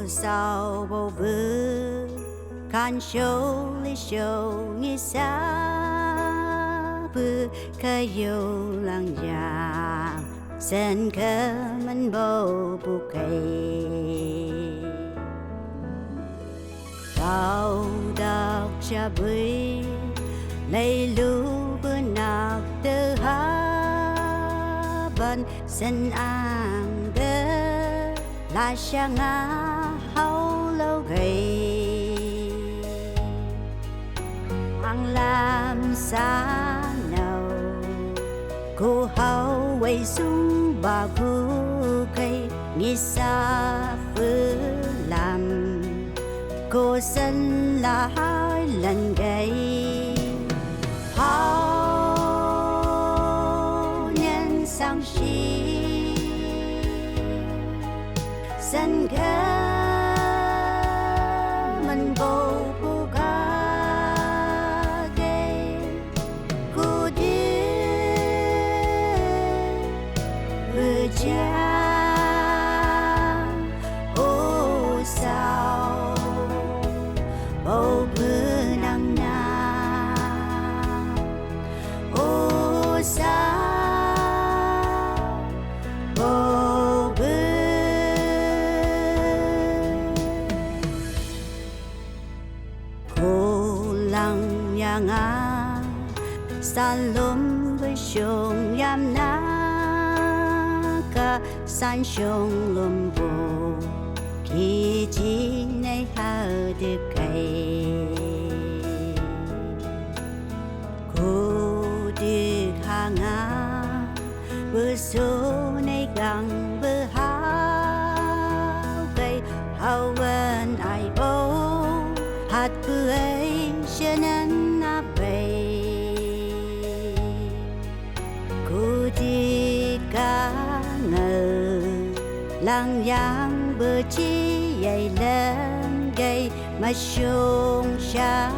sao bầu bư can show li show nghi sa bư khơi yêu lang già sen khơi mình bầu bu cây tao đặc cha bui lấy lu bữa nào từ ha ban sen ang đơ là sang á hậu lâu gầy ang làm xa nào cô hậu quay xuống bà cô cây nghĩ xa phứ làm cô sân là hai lần gầy hậu nhân sang shi sân khơ mình bầu bu ca kê cô đi vừa cha ô sao bầu bư nắng na ô sao bầu bư cô lăng nhà ngã san lom với sông yam na ca san sông lom bồ khi chỉ nay ha được cây cô đi ha ngã bữa số nay găng bữa hao cây hao bên ai bố hạt bữa ấy cho nên na bay cô đi cả ngờ lang giang bờ chi dày lên gây mà sông xa